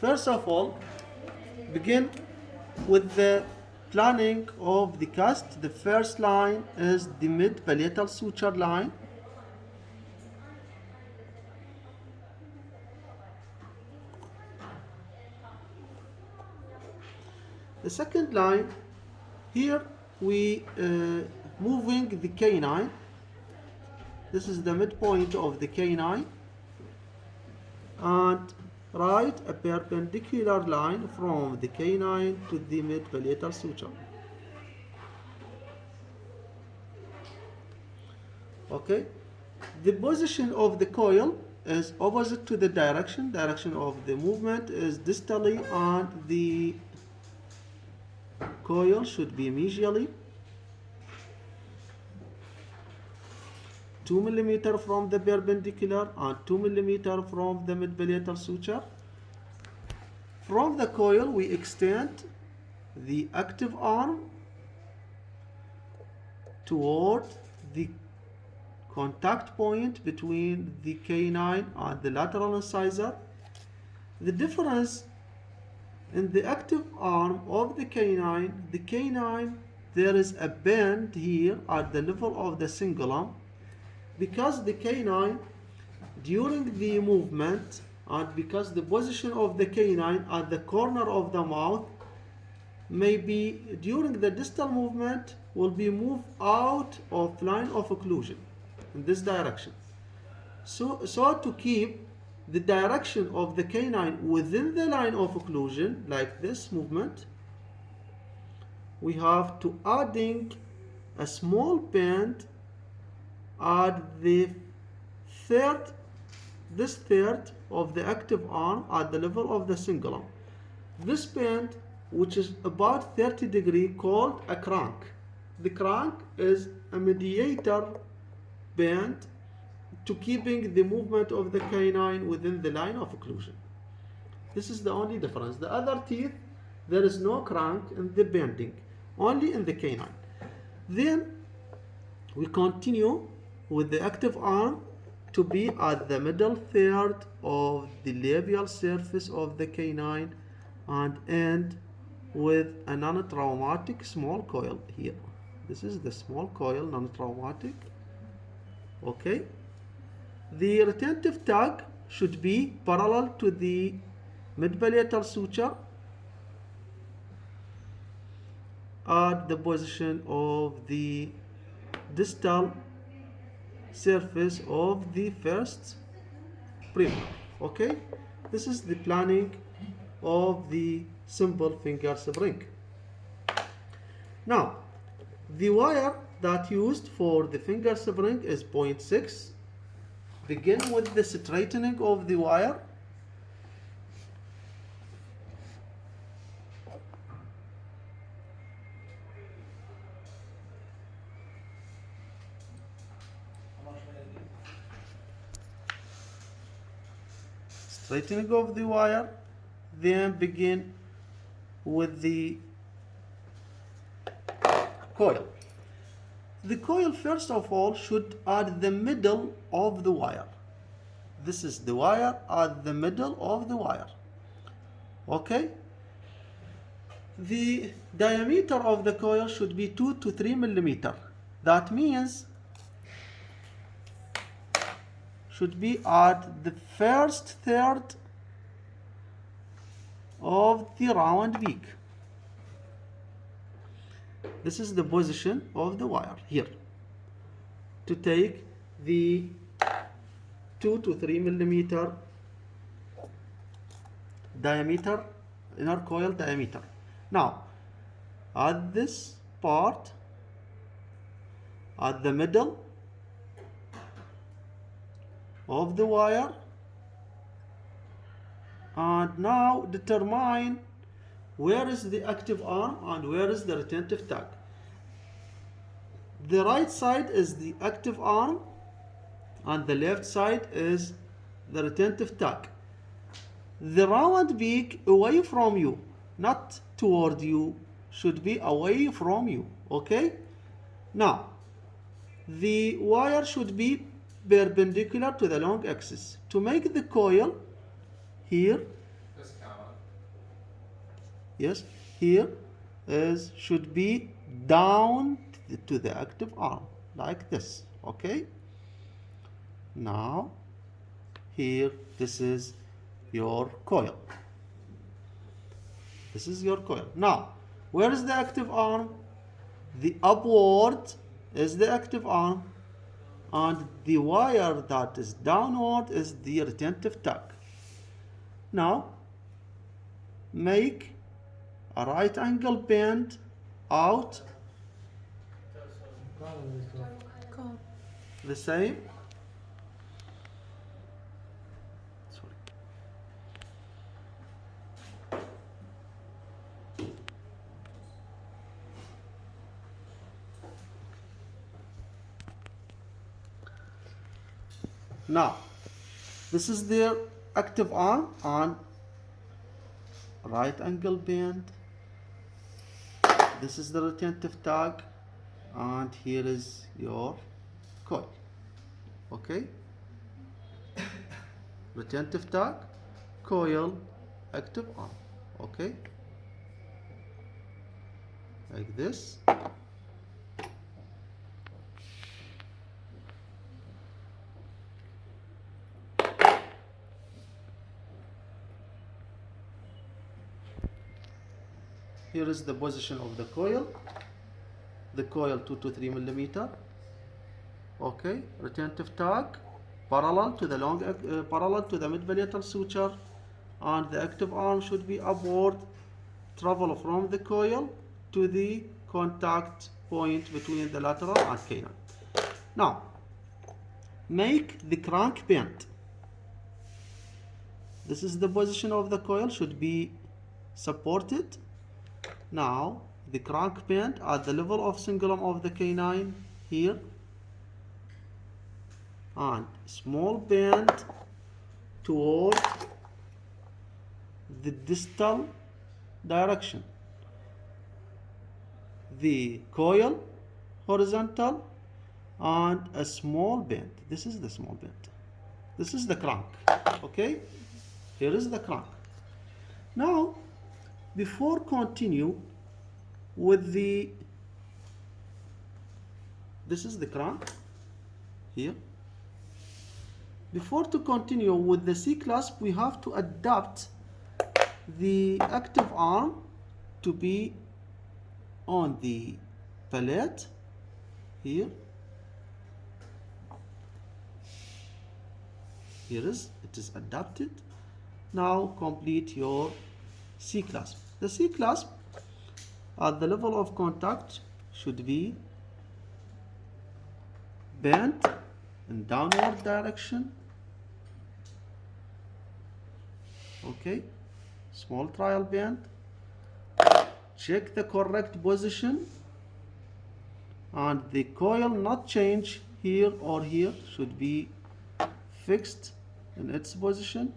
First of all, begin with the planning of the cast. The first line is the mid-palatal suture line. The second line, here we moving the canine. This is the midpoint of the canine, and write a perpendicular line from the canine to the mid-palatal suture. Okay, the position of the coil is opposite to the direction of the movement is distally, and the coil should be medially 2 mm from the perpendicular and 2 mm from the mid-palatal suture. From the coil we extend the active arm toward the contact point between the canine and the lateral incisor. The difference in the active arm of the canine, there is a bend here at the level of the cingulum, because the canine during the movement and because the position of the canine at the corner of the mouth may be during the distal movement will be moved out of line of occlusion in this direction. So to keep the direction of the canine within the line of occlusion, like this movement, we have to adding a small bend at the third of the active arm at the level of the cingulum. This bend, which is about 30 degrees, called a crank. The crank is a mediator bend to keeping the movement of the canine within the line of occlusion. This is the only difference. The other teeth, there is no crank in the bending, only in the canine. Then we continue with the active arm to be at the middle third of the labial surface of the canine and end with a non-traumatic small coil here. This is the small coil, non-traumatic. Okay. The retentive tag should be parallel to the mid-palatal suture at the position of the distal surface of the first premolar. Okay, this is the planning of the simple finger spring. Now, the wire that used for the finger spring is 0.6. Begin with the straightening of the wire. Straightening of the wire, then begin with the coil. The coil, first of all, should at the middle of the wire. This is the wire at the middle of the wire. Okay? The diameter of the coil should be 2 to 3 millimeter. That means should be at the first third of the round beak. This is the position of the wire here. To take the 2 to 3 millimeter diameter, inner coil diameter. Now, at this part, at the middle of the wire, and now determine where is the active arm and where is the retentive tag. The right side is the active arm and the left side is the retentive tag. The round beak away from you, not toward you, should be away from you. Okay? Now, the wire should be perpendicular to the long axis. To make the coil here, Yes, here should be down to the active arm like this. Okay. Now here, this is your coil. This is your coil. Now, where is the active arm? The upward is the active arm, and the wire that is downward is the retentive tag. Now, make a right angle bend out the same. Sorry. Now, this is their active arm on right angle bend. This is the retentive tag, and here is your coil. Okay, retentive tag, coil, active arm. Okay, like this. Here is the position of the coil. The coil 2 to 3 millimeter. Okay, retentive tag parallel to the parallel to the mid-palatal suture, and the active arm should be upward, travel from the coil to the contact point between the lateral and canine. Now, make the crank bend. This is the position of the coil, should be supported. Now, the crank bend at the level of cingulum of the canine here, and small bend toward the distal direction. The coil horizontal and a small bend. This is the small bend. This is the crank. Okay, here is the crank. Now, before continue with this is the crank here. Before to continue with the C-clasp, we have to adapt the active arm to be on the palate here. Here it is adapted. Now complete your C-clasp. The C-clasp at the level of contact should be bent in downward direction. Okay, small trial bend. Check the correct position, and the coil not change here or here, should be fixed in its position.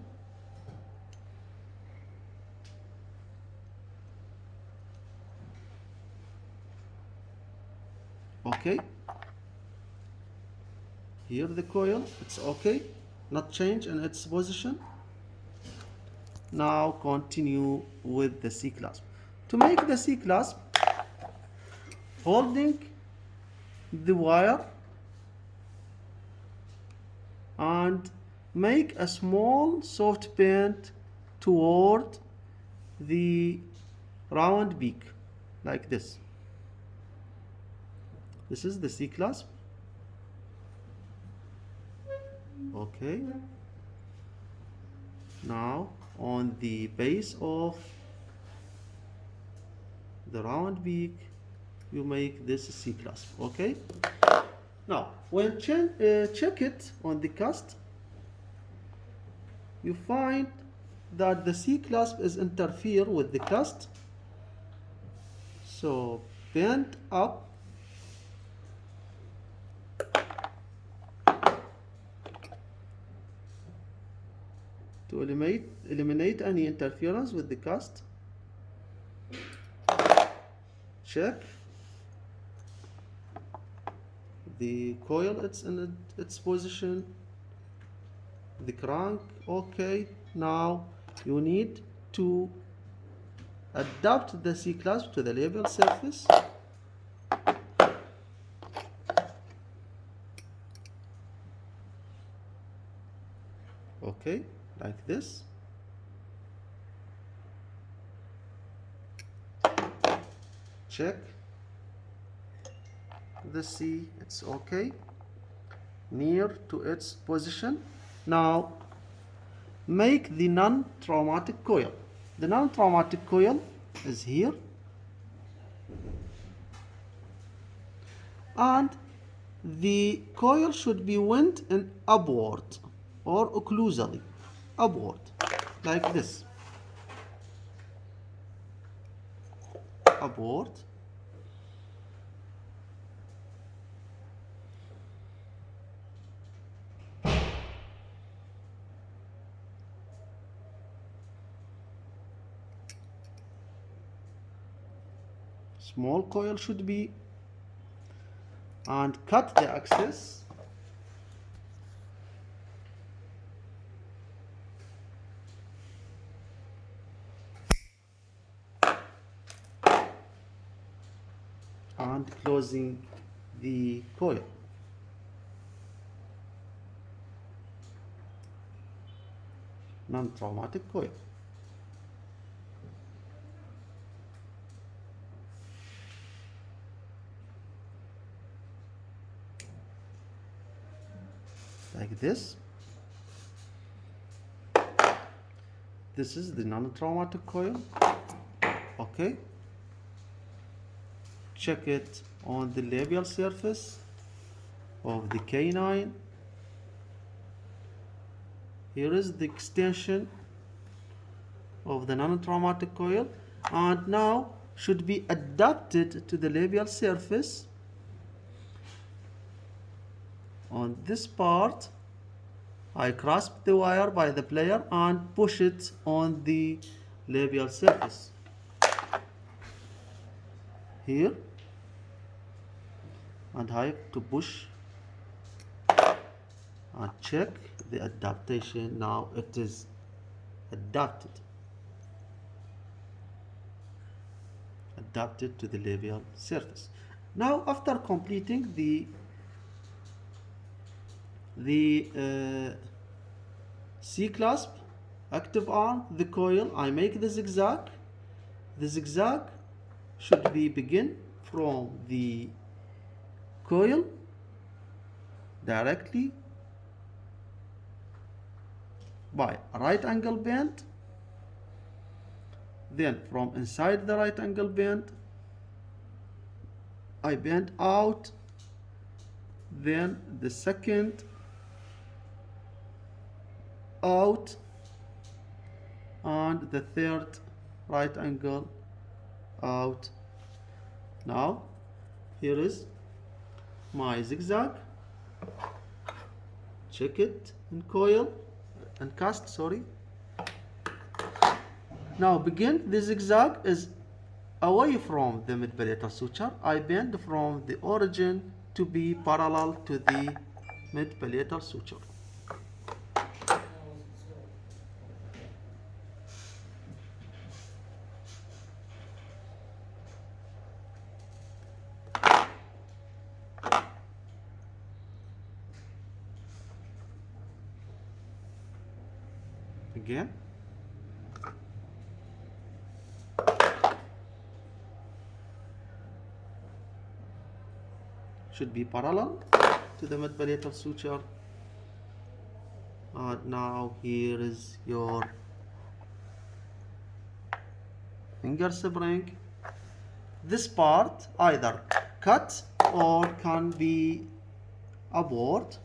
Okay, here the coil, it's okay, not change in its position. Now continue with the C-clasp. To make the C-clasp, holding the wire and make a small soft bend toward the round beak like this. This is the C-clasp. Okay. Now on the base of the round beak, you make this C-clasp. Okay. Now when check it on the cast, you find that the C-clasp is interfere with the cast. So bend up to eliminate any interference with the cast. Check the coil, it's in its position. The crank, okay. Now you need to adapt the C-clasp to the labial surface. Okay, like this. Check the C, it's okay, near to its position. Now make the non-traumatic coil. The non-traumatic coil is here, and the coil should be went in upward or occlusally upward, like this, upward. Small coil should be, and cut the axis. And closing the coil. Non-traumatic coil. Like this. This is the non-traumatic coil. Okay. Check it on the labial surface of the canine. Here is the extension of the non-traumatic coil, and now should be adapted to the labial surface. On this part, I grasp the wire by the plier and push it on the labial surface. Here, and I have to push and check the adaptation. Now it is adapted to the labial surface. Now, after completing the C-clasp, active arm, the coil, I make the zigzag. The zigzag should be begin from the coil directly by a right angle bend, then from inside the right angle bend I bend out, then the second out, and the third right angle out. Now here is my zigzag. Check it in coil and cast, sorry. Now begin the zigzag is away from the mid-palatal suture. I bend from the origin to be parallel to the mid-palatal suture. Again. Should be parallel to the mid-palatal suture. And now here is your finger spring. This part either cut or can be abort.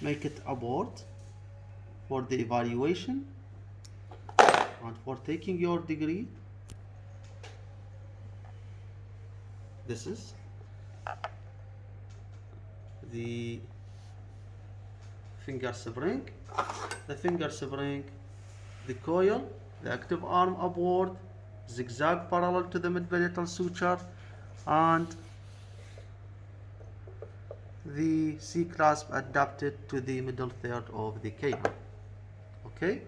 Make it abort for the evaluation and for taking your degree. This is the finger spring. The finger spring, the coil, the active arm upward, zigzag parallel to the mid-palatal suture, and the C-clasp adapted to the middle third of the canine. Okay.